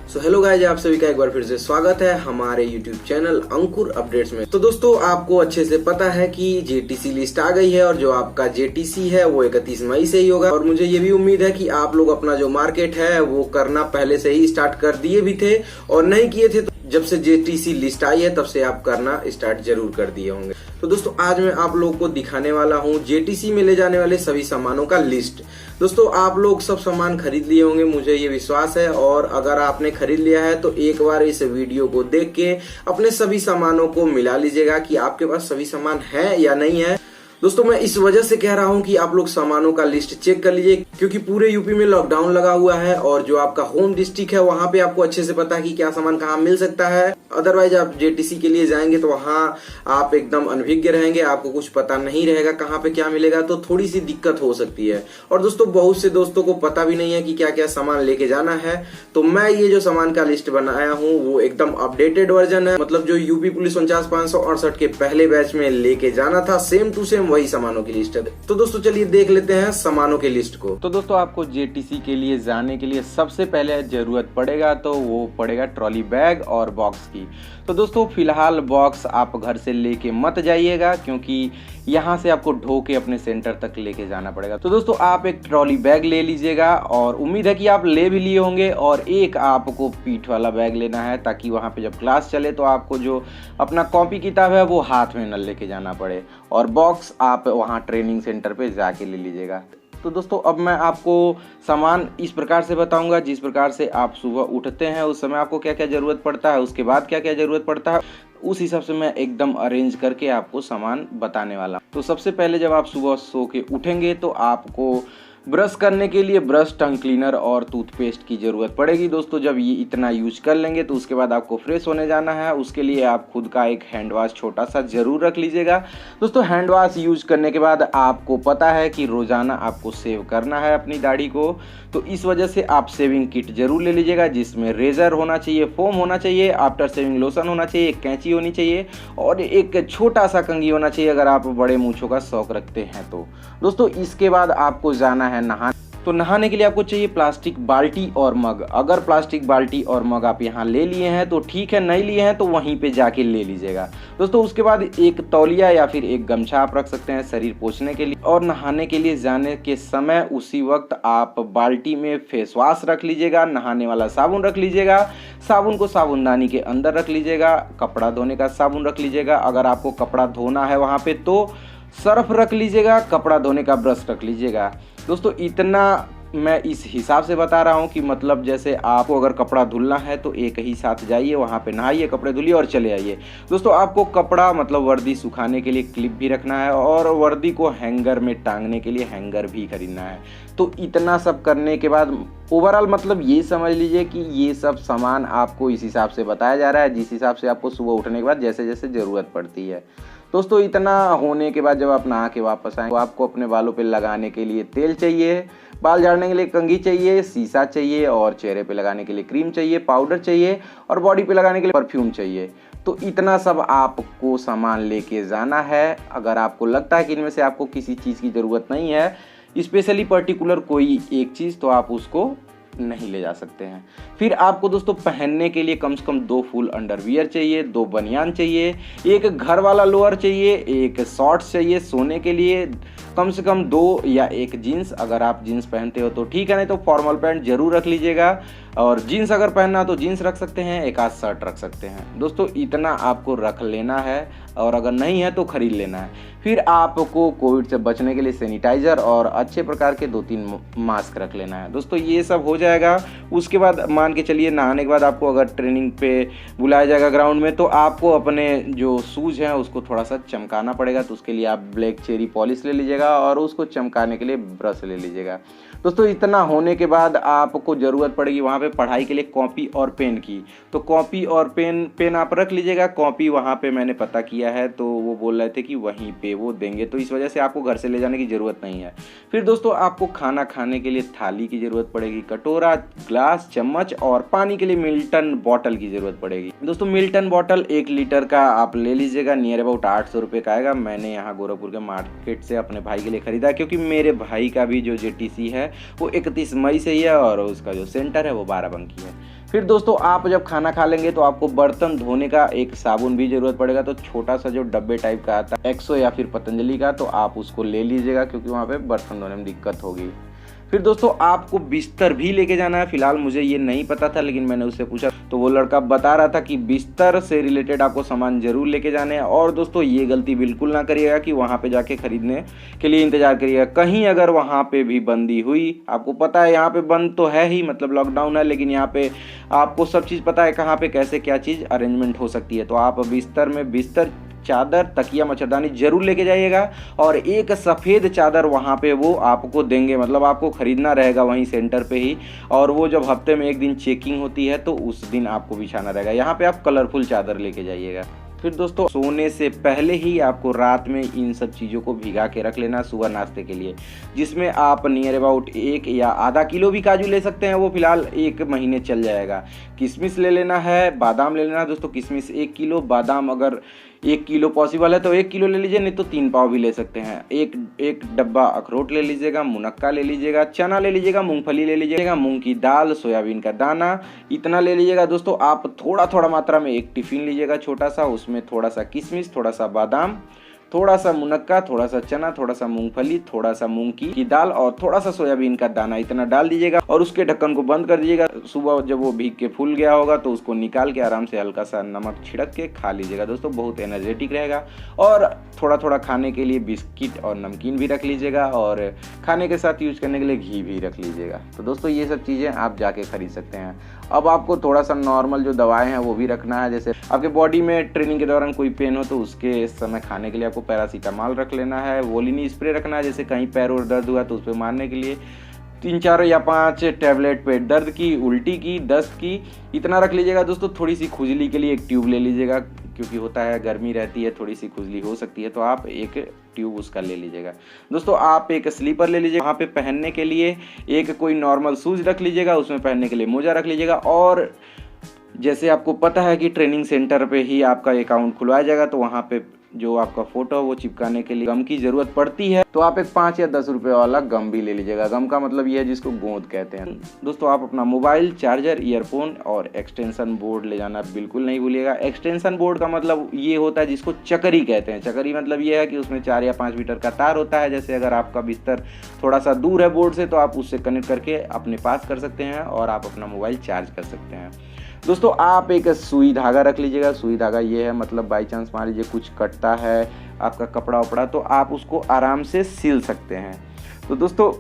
So hello guys, आप सभी का एक बार फिर से स्वागत है हमारे YouTube चैनल अंकुर अपडेट्स में। तो दोस्तों, आपको अच्छे से पता है कि जेटीसी लिस्ट आ गई है और जो आपका जेटीसी है वो 31 मई से ही होगा। और मुझे ये भी उम्मीद है कि आप लोग अपना जो मार्केट है वो करना पहले से ही स्टार्ट कर दिए भी थे, और नहीं किए थे तो जब से जेटीसी लिस्ट आई है तब से आप करना स्टार्ट जरूर कर दिए होंगे। तो दोस्तों, आज मैं आप लोगों को दिखाने वाला हूँ जेटीसी में ले जाने वाले सभी सामानों का लिस्ट। दोस्तों, आप लोग सब सामान खरीद लिए होंगे, मुझे ये विश्वास है। और अगर आपने खरीद लिया है तो एक बार इस वीडियो को देख के अपने सभी सामानों को मिला लीजिएगा कि आपके पास सभी सामान है या नहीं है। दोस्तों, मैं इस वजह से कह रहा हूं कि आप लोग सामानों का लिस्ट चेक कर लीजिए, क्योंकि पूरे यूपी में लॉकडाउन लगा हुआ है और जो आपका होम डिस्ट्रिक्ट है वहां पे आपको अच्छे से पता है कि क्या सामान कहाँ मिल सकता है। अदरवाइज आप जेटीसी के लिए जाएंगे तो वहां आप एकदम अनभिज्ञ रहेंगे, आपको कुछ पता नहीं रहेगा कहाँ पे क्या मिलेगा, तो थोड़ी सी दिक्कत हो सकती है। और दोस्तों, बहुत से दोस्तों को पता भी नहीं है कि क्या क्या सामान लेके जाना है। तो मैं ये जो सामान का लिस्ट बनाया हूँ वो एकदम अपडेटेड वर्जन है, मतलब जो यूपी पुलिस 49,568 के पहले बैच में लेके जाना था सेम टू सेम वही सामानों की लिस्ट है। तो दोस्तों, चलिए देख लेते हैं सामानों की लिस्ट को। तो दोस्तों, आपको जेटीसी के लिए जाने के लिए सबसे पहले जरूरत पड़ेगा तो वो पड़ेगा ट्रॉली बैग और बॉक्स की। तो दोस्तों, फिलहाल बॉक्स आप घर से लेके मत जाइएगा, क्योंकि यहाँ से आपको ढो के अपने सेंटर तक लेके जाना पड़ेगा। तो दोस्तों, आप एक ट्रॉली बैग ले लीजिएगा, और उम्मीद है कि आप ले भी लिए होंगे। और एक आपको पीठ वाला बैग लेना है, ताकि वहाँ पे जब क्लास चले तो आपको जो अपना कॉपी किताब है वो हाथ में न लेके जाना पड़े। और बॉक्स आप वहाँ ट्रेनिंग सेंटर पे जाके ले लीजिएगा। तो दोस्तों, अब मैं आपको सामान इस प्रकार से बताऊंगा, जिस प्रकार से आप सुबह उठते हैं उस समय आपको क्या क्या ज़रूरत पड़ता है, उसके बाद क्या क्या ज़रूरत पड़ता है, उस हिसाब से मैं एकदम अरेंज करके आपको सामान बताने वाला। तो सबसे पहले जब आप सुबह सो के उठेंगे तो आपको ब्रश करने के लिए ब्रश, टंग क्लीनर और टूथपेस्ट की ज़रूरत पड़ेगी। दोस्तों, जब ये इतना यूज कर लेंगे तो उसके बाद आपको फ्रेश होने जाना है। उसके लिए आप खुद का एक हैंड वाश छोटा सा ज़रूर रख लीजिएगा। दोस्तों, हैंड वाश यूज करने के बाद आपको पता है कि रोज़ाना आपको सेव करना है अपनी दाढ़ी को, तो इस वजह से आप सेविंग किट जरूर ले लीजिएगा, जिसमें रेजर होना चाहिए, फोम होना चाहिए, आफ्टर सेविंग लोशन होना चाहिए, एक कैंची होनी चाहिए और एक छोटा सा कंघी होना चाहिए, अगर आप बड़े मूंछों का शौक रखते हैं तो। दोस्तों, इसके बाद आपको जाना है नहाने। तो नहाने के लिए आपको चाहिए प्लास्टिक बाल्टी और मग। अगर प्लास्टिक बाल्टी और मग आप यहाँ ले लिए हैं तो ठीक है, नहीं लिए हैं तो वहीं पे जाके ले लीजिएगा। दोस्तों, उसके बाद एक तौलिया या फिर एक गमछा आप रख सकते हैं शरीर पोंछने के लिए। और नहाने के लिए जाने के समय उसी वक्त आप बाल्टी में फेस वॉश रख लीजिएगा, नहाने वाला साबुन रख लीजिएगा, साबुन को साबुनदानी के अंदर रख लीजिएगा, कपड़ा धोने का साबुन रख लीजिएगा, अगर आपको कपड़ा धोना है वहाँ पे तो सर्फ रख लीजिएगा, कपड़ा धोने का ब्रश रख लीजिएगा। दोस्तों, इतना मैं इस हिसाब से बता रहा हूँ कि मतलब जैसे आपको अगर कपड़ा धुलना है तो एक ही साथ जाइए, वहाँ पे नहाइए, कपड़े धुलिए और चले आइए। दोस्तों, आपको कपड़ा मतलब वर्दी सुखाने के लिए क्लिप भी रखना है, और वर्दी को हैंगर में टांगने के लिए हैंगर भी खरीदना है। तो इतना सब करने के बाद ओवरऑल मतलब ये समझ लीजिए कि ये सब सामान आपको इस हिसाब से बताया जा रहा है, जिस हिसाब से आपको सुबह उठने के बाद जैसे जैसे ज़रूरत पड़ती है। दोस्तों, इतना होने के बाद जब आप नहा के वापस आएँ तो आपको अपने बालों पे लगाने के लिए तेल चाहिए, बाल झाड़ने के लिए कंघी चाहिए, शीशा चाहिए, और चेहरे पे लगाने के लिए क्रीम चाहिए, पाउडर चाहिए, और बॉडी पे लगाने के लिए परफ्यूम चाहिए। तो इतना सब आपको सामान लेके जाना है। अगर आपको लगता है कि इनमें से आपको किसी चीज़ की ज़रूरत नहीं है, स्पेशली पर्टिकुलर कोई एक चीज़, तो आप उसको नहीं ले जा सकते हैं। फिर आपको दोस्तों पहनने के लिए कम से कम 2 फुल अंडरवियर चाहिए, 2 बनियान चाहिए, एक घर वाला लोअर चाहिए, एक शॉर्ट्स चाहिए सोने के लिए, कम से कम 2 या 1 जीन्स। अगर आप जीन्स पहनते हो तो ठीक है, नहीं तो फॉर्मल पैंट जरूर रख लीजिएगा। और जीन्स अगर पहनना तो जीन्स रख सकते हैं, एक आध शर्ट रख सकते हैं। दोस्तों, इतना आपको रख लेना है, और अगर नहीं है तो खरीद लेना है। फिर आपको कोविड से बचने के लिए सैनिटाइजर और अच्छे प्रकार के 2-3 मास्क रख लेना है। दोस्तों, ये सब हो जाएगा। उसके बाद मान के चलिए नहाने के बाद आपको अगर ट्रेनिंग पे बुलाया जाएगा ग्राउंड में, तो आपको अपने जो शूज़ हैं उसको थोड़ा सा चमकाना पड़ेगा। तो उसके लिए आप ब्लैक चेरी पॉलिश ले लीजिएगा और उसको चमकाने के लिए ब्रश ले लीजिएगा। दोस्तों, इतना होने के बाद आपको ज़रूरत पड़ेगी वहाँ पे पढ़ाई के लिए कॉपी और पेन की। तो कॉपी और पेन आप रख लीजिएगा। कॉपी वहाँ पे मैंने पता किया है तो वो बोल रहे थे कि वहीं पे वो देंगे, तो इस वजह से आपको घर से ले जाने की ज़रूरत नहीं है। फिर दोस्तों, आपको खाना खाने के लिए थाली की ज़रूरत पड़ेगी, कटोरा, ग्लास, चम्मच, और पानी के लिए मिल्टन बॉटल की ज़रूरत पड़ेगी। दोस्तों, मिल्टन बॉटल 1 लीटर का आप ले लीजिएगा, नियर अबाउट 800 रुपये का आएगा। मैंने यहाँ गोरखपुर के मार्केट से अपने भाई के लिए ख़रीदा, क्योंकि मेरे भाई का भी जो जेटीसी है वो 31 मई से ही है और उसका जो सेंटर है वो बाराबंकी है। फिर दोस्तों आप जब खाना खा लेंगे तो आपको बर्तन धोने का एक साबुन भी जरूरत पड़ेगा। तो छोटा सा जो डब्बे टाइप का आता है एक्सो या फिर पतंजलि का, तो आप उसको ले लीजिएगा क्योंकि वहाँ पे बर्तन धोने में दिक्कत होगी। फिर दोस्तों आपको बिस्तर भी लेके जाना है। फिलहाल मुझे ये नहीं पता था, लेकिन मैंने उससे पूछा तो वो लड़का बता रहा था कि बिस्तर से रिलेटेड आपको सामान जरूर लेके जाने हैं। और दोस्तों ये गलती बिल्कुल ना करिएगा कि वहाँ पे जाके खरीदने के लिए इंतजार करिएगा। कहीं अगर वहाँ पे भी बंदी हुई, आपको पता है यहाँ पे बंद तो है ही, मतलब लॉकडाउन है, लेकिन यहाँ पे आपको सब चीज़ पता है कहाँ पे कैसे क्या चीज़ अरेंजमेंट हो सकती है। तो आप बिस्तर, चादर, तकिया, मच्छरदानी जरूर लेके जाइएगा। और एक सफ़ेद चादर वहाँ पे वो आपको देंगे, मतलब आपको खरीदना रहेगा वहीं सेंटर पे ही। और वो जब हफ्ते में एक दिन चेकिंग होती है तो उस दिन आपको बिछाना रहेगा। यहाँ पे आप कलरफुल चादर लेके जाइएगा। फिर दोस्तों सोने से पहले ही आपको रात में इन सब चीज़ों को भिगा के रख लेना सुबह नाश्ते के लिए, जिसमें आप नियर अबाउट 1 या आधा किलो भी काजू ले सकते हैं। वो फिलहाल 1 महीने चल जाएगा। किशमिश ले लेना है, बादाम ले लेना है। दोस्तों किशमिश 1 किलो, बादाम अगर 1 किलो पॉसिबल है तो 1 किलो ले लीजिए, नहीं तो 3 पाव भी ले सकते हैं। एक डब्बा अखरोट ले लीजिएगा, मुनक्का ले लीजिएगा, चना ले लीजिएगा, मूंगफली ले लीजिएगा, मूंग की दाल, सोयाबीन का दाना, इतना ले लीजिएगा। दोस्तों आप थोड़ा मात्रा में एक टिफिन लीजिएगा छोटा सा, उसमें थोड़ा सा किशमिश, थोड़ा सा बादाम, थोड़ा सा मुनक्का, थोड़ा सा चना, थोड़ा सा मूंगफली, थोड़ा सा मूंग की दाल और थोड़ा सा सोयाबीन का दाना, इतना डाल दीजिएगा और उसके ढक्कन को बंद कर दीजिएगा। सुबह जब वो भीग के फूल गया होगा तो उसको निकाल के आराम से हल्का सा नमक छिड़क के खा लीजिएगा। दोस्तों बहुत एनर्जेटिक रहेगा। और थोड़ा खाने के लिए बिस्किट और नमकीन भी रख लीजिएगा और खाने के साथ यूज करने के लिए घी भी रख लीजिएगा। तो दोस्तों ये सब चीज़ें आप जाके खरीद सकते हैं। अब आपको थोड़ा सा नॉर्मल जो दवाएं हैं वो भी रखना है। जैसे आपके बॉडी में ट्रेनिंग के दौरान कोई पेन हो तो उसके समय खाने के लिए आपको पैरासीटामॉल रख लेना है। वोलिनी स्प्रे रखना है, जैसे कहीं पैर और दर्द हुआ तो उस पर मारने के लिए। 3, 4 या 5 टैबलेट पेट दर्द की, उल्टी की, दस्त की, इतना रख लीजिएगा। दोस्तों थोड़ी सी खुजली के लिए एक ट्यूब ले लीजिएगा, क्योंकि होता है गर्मी रहती है, थोड़ी सी खुजली हो सकती है, तो आप एक ट्यूब उसका ले लीजिएगा। दोस्तों आप एक स्लीपर ले लीजिएगा, वहाँ पे पहनने के लिए एक कोई नॉर्मल शूज रख लीजिएगा, उसमें पहनने के लिए मोजा रख लीजिएगा। और जैसे आपको पता है कि ट्रेनिंग सेंटर पे ही आपका अकाउंट खुलवाया जाएगा, तो वहाँ पे जो आपका फोटो है वो चिपकाने के लिए गम की ज़रूरत पड़ती है। तो आप एक 5 या 10 रुपये वाला गम भी ले लीजिएगा। गम का मतलब ये है जिसको गोंद कहते हैं। दोस्तों आप अपना मोबाइल, चार्जर, ईयरफोन और एक्सटेंशन बोर्ड ले जाना बिल्कुल नहीं भूलिएगा। एक्सटेंशन बोर्ड का मतलब ये होता है जिसको चकरी कहते हैं। चकरी मतलब ये है कि उसमें 4 या 5 मीटर का तार होता है। जैसे अगर आपका बिस्तर थोड़ा सा दूर है बोर्ड से तो आप उससे कनेक्ट करके अपने पास कर सकते हैं और आप अपना मोबाइल चार्ज कर सकते हैं। दोस्तों आप एक सुई धागा रख लीजिएगा। सुई धागा ये है मतलब बाई चांस मान लीजिए कुछ कटता है आपका कपड़ा उपड़ा तो आप उसको आराम से सिल सकते हैं। तो दोस्तों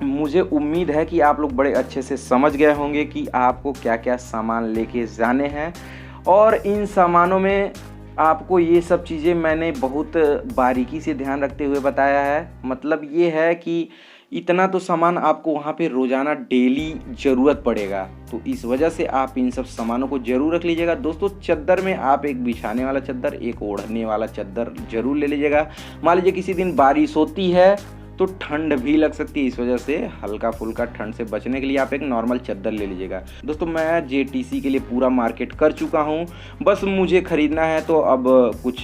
मुझे उम्मीद है कि आप लोग बड़े अच्छे से समझ गए होंगे कि आपको क्या क्या सामान लेके जाने हैं। और इन सामानों में आपको ये सब चीज़ें मैंने बहुत बारीकी से ध्यान रखते हुए बताया है। मतलब ये है कि इतना तो सामान आपको वहाँ पे रोज़ाना डेली ज़रूरत पड़ेगा, तो इस वजह से आप इन सब सामानों को ज़रूर रख लीजिएगा। दोस्तों चद्दर में आप एक बिछाने वाला चद्दर, एक ओढ़ने वाला चद्दर ज़रूर ले लीजिएगा। मान लीजिए किसी दिन बारिश होती है तो ठंड भी लग सकती है, इस वजह से हल्का फुल्का ठंड से बचने के लिए आप एक नॉर्मल चद्दर ले लीजिएगा। दोस्तों मैं जेटीसी के लिए पूरा मार्केट कर चुका हूँ, बस मुझे ख़रीदना है। तो अब कुछ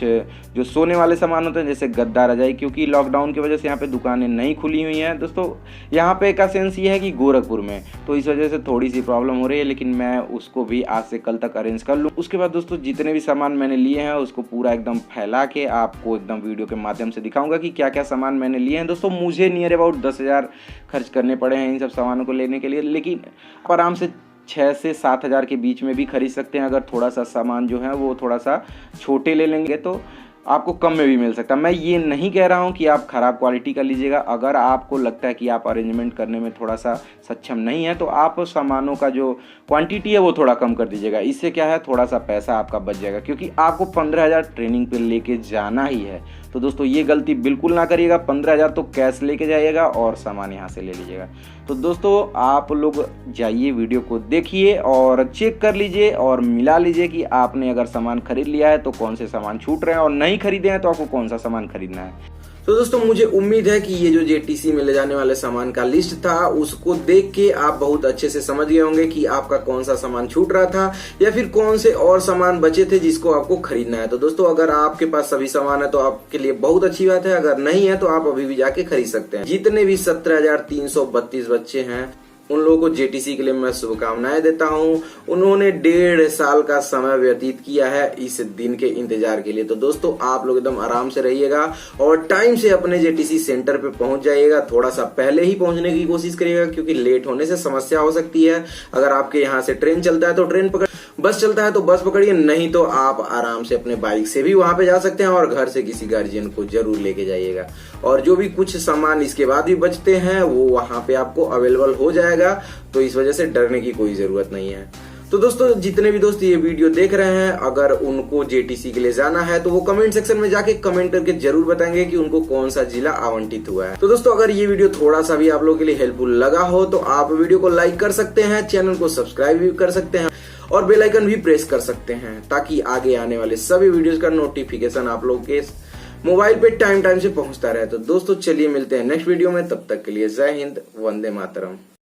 जो सोने वाले सामान होते हैं जैसे गद्दा, रजाई, क्योंकि लॉकडाउन की वजह से यहाँ पे दुकानें नहीं खुली हुई हैं। दोस्तों यहाँ पे का सेंस ये है कि गोरखपुर में, तो इस वजह से थोड़ी सी प्रॉब्लम हो रही है, लेकिन मैं उसको भी आज से कल तक अरेंज कर लूँ। उसके बाद दोस्तों जितने भी सामान मैंने लिए हैं उसको पूरा एकदम फैला के आपको एकदम वीडियो के माध्यम से दिखाऊंगा कि क्या क्या सामान मैंने लिए हैं। दोस्तों मुझे नियर अबाउट 10,000 खर्च करने पड़े हैं इन सब सामानों को लेने के लिए, लेकिन आप आराम से 6 से 7,000 के बीच में भी खरीद सकते हैं। अगर थोड़ा सा सामान जो है वो थोड़ा सा छोटे ले लेंगे तो आपको कम में भी मिल सकता है। मैं ये नहीं कह रहा हूँ कि आप ख़राब क्वालिटी का लीजिएगा। अगर आपको लगता है कि आप अरेंजमेंट करने में थोड़ा सा सक्षम नहीं है तो आप सामानों का जो क्वांटिटी है वो थोड़ा कम कर दीजिएगा। इससे क्या है थोड़ा सा पैसा आपका बच जाएगा, क्योंकि आपको 15,000 ट्रेनिंग पे लेके जाना ही है। तो दोस्तों ये गलती बिल्कुल ना करिएगा। 15,000 तो कैश लेके जाइएगा और सामान यहाँ से ले लीजिएगा। तो दोस्तों आप लोग जाइए, वीडियो को देखिए और चेक कर लीजिए और मिला लीजिए कि आपने अगर सामान खरीद लिया है तो कौन से सामान छूट रहे हैं, और नहीं खरीदे हैं तो आपको कौन सा सामान खरीदना है। तो दोस्तों मुझे उम्मीद है कि ये जो जेटीसी में ले जाने वाले सामान का लिस्ट था उसको देख के आप बहुत अच्छे से समझ गए होंगे कि आपका कौन सा सामान छूट रहा था या फिर कौन से और सामान बचे थे जिसको आपको खरीदना है। तो दोस्तों अगर आपके पास सभी सामान है तो आपके लिए बहुत अच्छी बात है, अगर नहीं है तो आप अभी भी जाके खरीद सकते हैं। जितने भी 17,332 बच्चे हैं उन लोगों को जेटीसी के लिए मैं शुभकामनाएं देता हूं। उन्होंने 1.5 साल का समय व्यतीत किया है इस दिन के इंतजार के लिए। तो दोस्तों आप लोग एकदम आराम से रहिएगा और टाइम से अपने जेटीसी सेंटर पे पहुंच जाइएगा। थोड़ा सा पहले ही पहुंचने की कोशिश करिएगा क्योंकि लेट होने से समस्या हो सकती है। अगर आपके यहाँ से ट्रेन चलता है तो ट्रेन पकड़, बस चलता है तो बस पकड़िए, नहीं तो आप आराम से अपने बाइक से भी वहां पे जा सकते हैं और घर से किसी गार्जियन को जरूर लेके जाइएगा। और जो भी कुछ सामान इसके बाद भी बचते हैं वो वहां पे आपको अवेलेबल हो जाएगा, तो इस वजह से डरने की कोई जरूरत नहीं है। तो दोस्तों जितने भी दोस्त ये वीडियो देख रहे हैं, अगर उनको जेटीसी के लिए जाना है तो वो कमेंट सेक्शन में जाके कमेंट करके जरूर बताएंगे कि उनको कौन सा जिला आवंटित हुआ है। तो दोस्तों अगर ये वीडियो थोड़ा सा भी आप लोगों के लिए हेल्पफुल लगा हो तो आप वीडियो को लाइक कर सकते हैं, चैनल को सब्सक्राइब भी कर सकते हैं और बेल आइकन भी प्रेस कर सकते हैं ताकि आगे आने वाले सभी वीडियोस का नोटिफिकेशन आप लोग के मोबाइल पे टाइम से पहुंचता रहे। तो दोस्तों चलिए मिलते हैं नेक्स्ट वीडियो में, तब तक के लिए जय हिंद, वंदे मातरम।